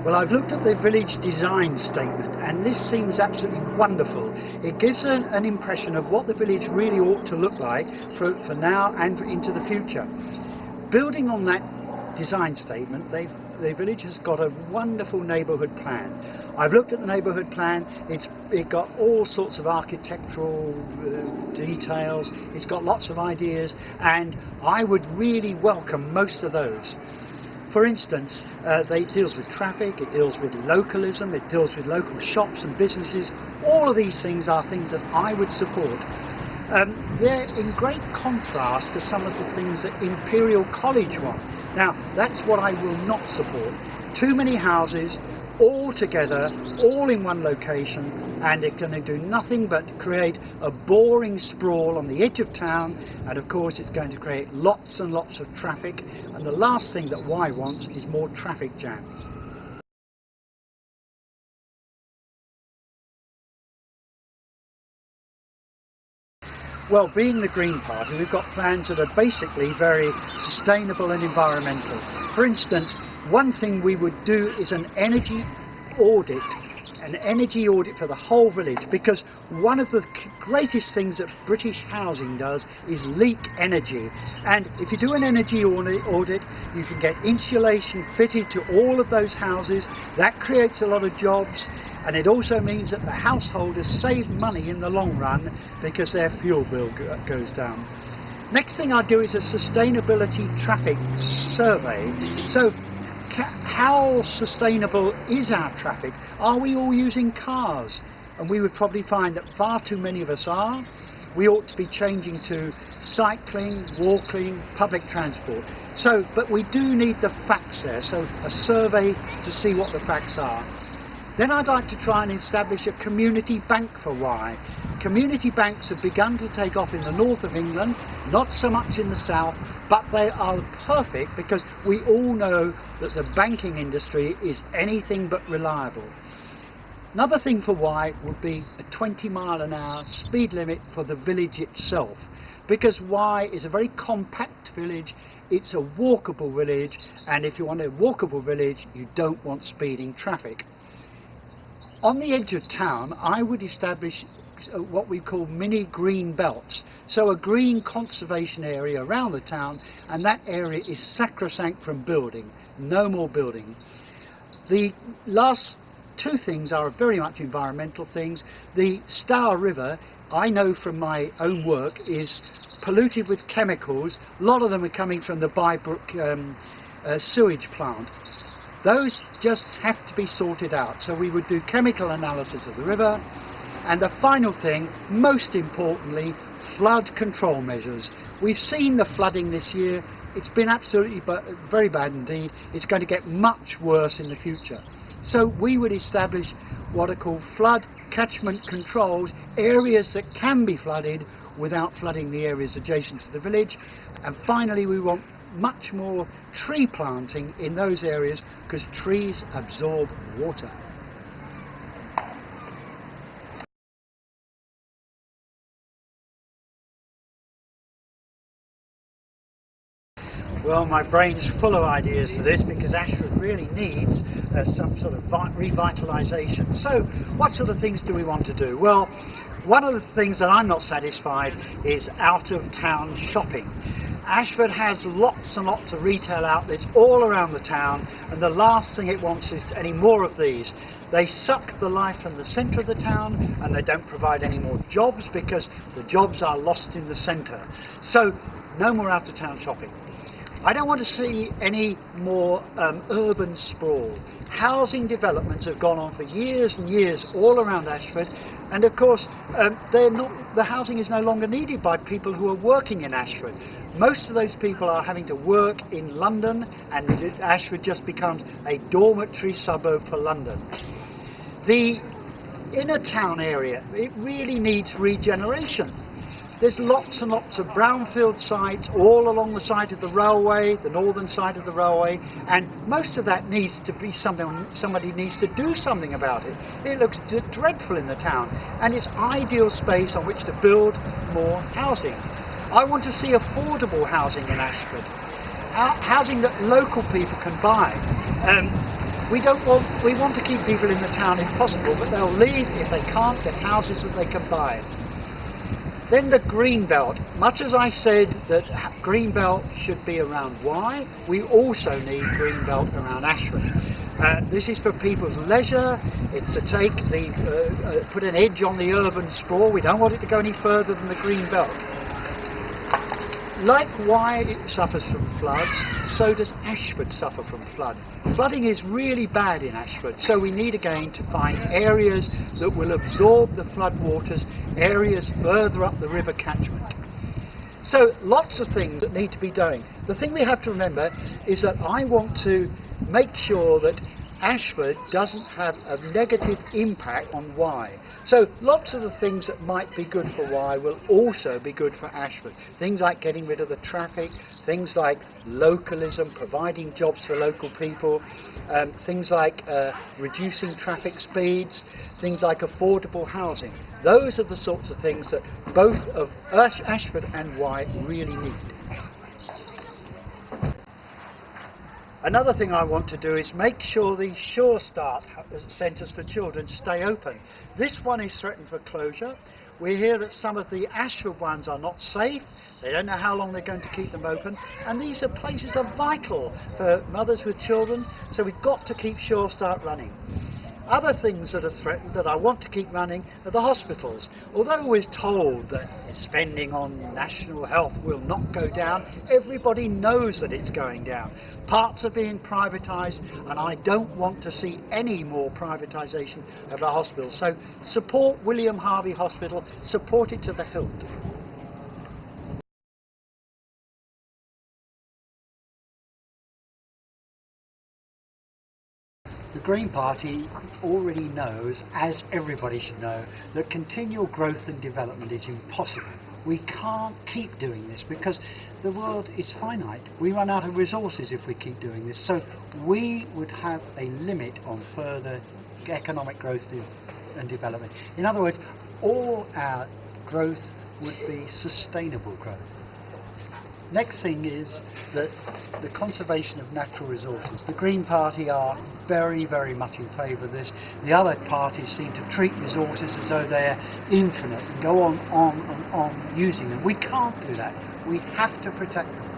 Well, I've looked at the village design statement and this seems absolutely wonderful. It gives an impression of what the village really ought to look like for now and into the future. Building on that design statement, the village has got a wonderful neighbourhood plan. I've looked at the neighbourhood plan. It got all sorts of architectural details. It's got lots of ideas, and I would really welcome most of those. For instance, it deals with traffic, it deals with localism, it deals with local shops and businesses. All of these things are things that I would support. They're in great contrast to some of the things that Imperial College want. Now, that's what I will not support. Too many houses, all together, all in one location, and it's going to do nothing but create a boring sprawl on the edge of town, and of course it's going to create lots and lots of traffic, and the last thing that Wye wants is more traffic jams. Well, being the Green Party, we've got plans that are basically very sustainable and environmental. For instance, one thing we would do is an energy audit for the whole village, because one of the greatest things that British housing does is leak energy, and if you do an energy audit, you can get insulation fitted to all of those houses. That creates a lot of jobs, and it also means that the householders save money in the long run because their fuel bill goes down. Next thing I do is a sustainability traffic survey. So how sustainable is our traffic? Are we all using cars? And we would probably find that far too many of us are. We ought to be changing to cycling, walking, public transport. But we do need the facts there, so a survey to see what the facts are. Then I'd like to try and establish a community bank for Wye. Community banks have begun to take off in the north of England, not so much in the south, but they are perfect because we all know that the banking industry is anything but reliable. Another thing for Wye would be a 20-mile-an-hour speed limit for the village itself, because Wye is a very compact village, it's a walkable village, and if you want a walkable village, you don't want speeding traffic. On the edge of town, I would establish what we call mini green belts. So a green conservation area around the town, and that area is sacrosanct from building. No more building. The last two things are very much environmental things. The Stour River, I know from my own work, is polluted with chemicals. A lot of them are coming from the Bybrook sewage plant. Those just have to be sorted out. So we would do chemical analysis of the river. And the final thing, most importantly, flood control measures. We've seen the flooding this year. It's been absolutely very bad indeed. It's going to get much worse in the future. So we would establish what are called flood catchment controls, areas that can be flooded without flooding the areas adjacent to the village. And finally, we want much more tree planting in those areas because trees absorb water. Well, my brain's full of ideas for this because Ashford really needs some sort of revitalisation. So what sort of things do we want to do? Well, one of the things that I'm not satisfied is out of town shopping. Ashford has lots and lots of retail outlets all around the town, and the last thing it wants is any more of these. They suck the life from the centre of the town, and they don't provide any more jobs because the jobs are lost in the centre. So no more out of town shopping. I don't want to see any more urban sprawl. Housing developments have gone on for years and years all around Ashford, and of course the housing is no longer needed by people who are working in Ashford. Most of those people are having to work in London, and Ashford just becomes a dormitory suburb for London. The inner town area, it really needs regeneration. There's lots and lots of brownfield sites all along the side of the railway, the northern side of the railway, and most of that needs to be somebody needs to do something about it. It looks dreadful in the town, and it's ideal space on which to build more housing. I want to see affordable housing in Ashford, housing that local people can buy. We want to keep people in the town if possible, but they'll leave if they can't get houses that they can buy. Then the green belt. Much as I said that green belt should be around Wye, we also need green belt around Ashford. This is for people's leisure. It's to take put an edge on the urban sprawl. We don't want it to go any further than the green belt. Like Wye suffers from floods, so does Ashford suffer from flood. Flooding is really bad in Ashford, so we need again to find areas that will absorb the flood waters, areas further up the river catchment. So lots of things that need to be done. The thing we have to remember is that I want to make sure that Ashford doesn't have a negative impact on Wye. So lots of the things that might be good for Wye will also be good for Ashford. Things like getting rid of the traffic, things like localism, providing jobs for local people, things like reducing traffic speeds, things like affordable housing. Those are the sorts of things that both of Ashford and Wye really need. Another thing I want to do is make sure the Sure Start centres for children stay open. This one is threatened for closure. We hear that some of the Ashford ones are not safe. They don't know how long they're going to keep them open. And these are places are vital for mothers with children, so we've got to keep Sure Start running. Other things that are threatened that I want to keep running are the hospitals. Although we're told that spending on national health will not go down, everybody knows that it's going down. Parts are being privatised, and I don't want to see any more privatisation of our hospitals. So support William Harvey Hospital, support it to the hilt. The Green Party already knows, as everybody should know, that continual growth and development is impossible. We can't keep doing this because the world is finite. We run out of resources if we keep doing this. So we would have a limit on further economic growth and development. In other words, all our growth would be sustainable growth. Next thing is that the conservation of natural resources. The Green Party are very, very much in favour of this. The other parties seem to treat resources as though they're infinite and go on using them. We can't do that. We have to protect them.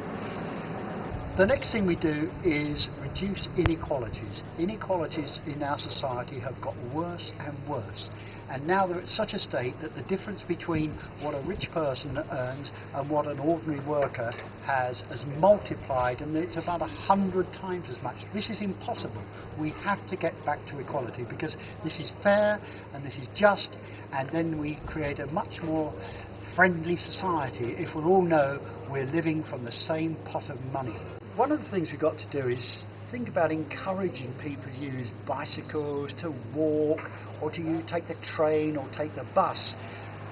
The next thing we do is reduce inequalities. Inequalities in our society have got worse and worse. And now they're at such a state that the difference between what a rich person earns and what an ordinary worker has multiplied, and it's about 100 times as much. This is impossible. We have to get back to equality because this is fair and this is just, and then we create a much more friendly society if we all know we're living from the same pot of money. One of the things we've got to do is think about encouraging people to use bicycles, to walk, or to take the train or take the bus.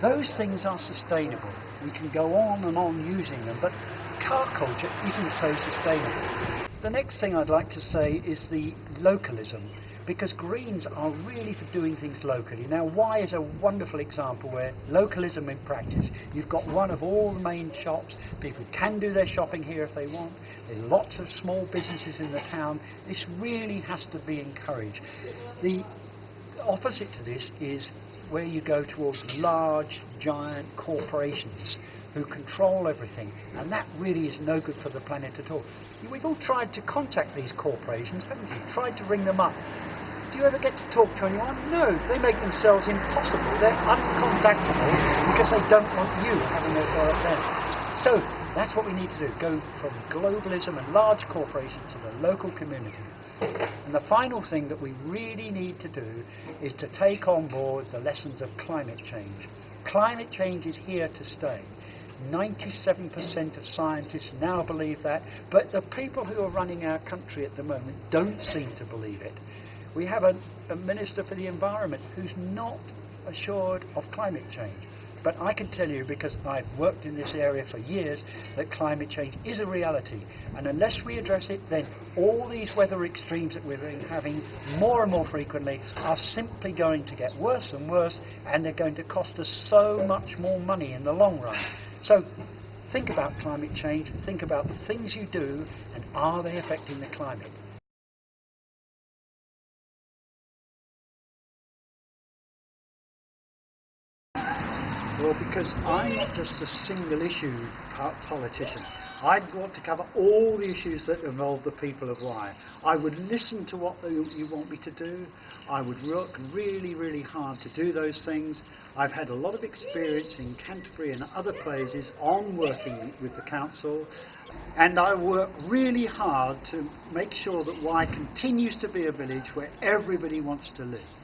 Those things are sustainable. We can go on and on using them, but car culture isn't so sustainable. The next thing I'd like to say is the localism, because Greens are really for doing things locally. Now, Wye is a wonderful example where localism in practice. You've got one of all the main shops. People can do their shopping here if they want. There's lots of small businesses in the town. This really has to be encouraged. The opposite to this is where you go towards large, giant corporations who control everything, and that really is no good for the planet at all. We've all tried to contact these corporations, haven't you? Tried to ring them up. Do you ever get to talk to anyone? No, they make themselves impossible. They're uncontactable because they don't want you having a go at them. So that's what we need to do, go from globalism and large corporations to the local community. And the final thing that we really need to do is to take on board the lessons of climate change. Climate change is here to stay. 97% of scientists now believe that, but the people who are running our country at the moment don't seem to believe it. We have a Minister for the Environment who's not assured of climate change. But I can tell you, because I've worked in this area for years, that climate change is a reality. And unless we address it, then all these weather extremes that we're having more and more frequently are simply going to get worse and worse, and they're going to cost us so much more money in the long run. So think about climate change, think about the things you do, and are they affecting the climate? Well, because I'm not just a single issue politician. I want to cover all the issues that involve the people of Wye. I would listen to what you want me to do. I would work really, really hard to do those things. I've had a lot of experience in Canterbury and other places on working with the council, and I work really hard to make sure that Wye continues to be a village where everybody wants to live.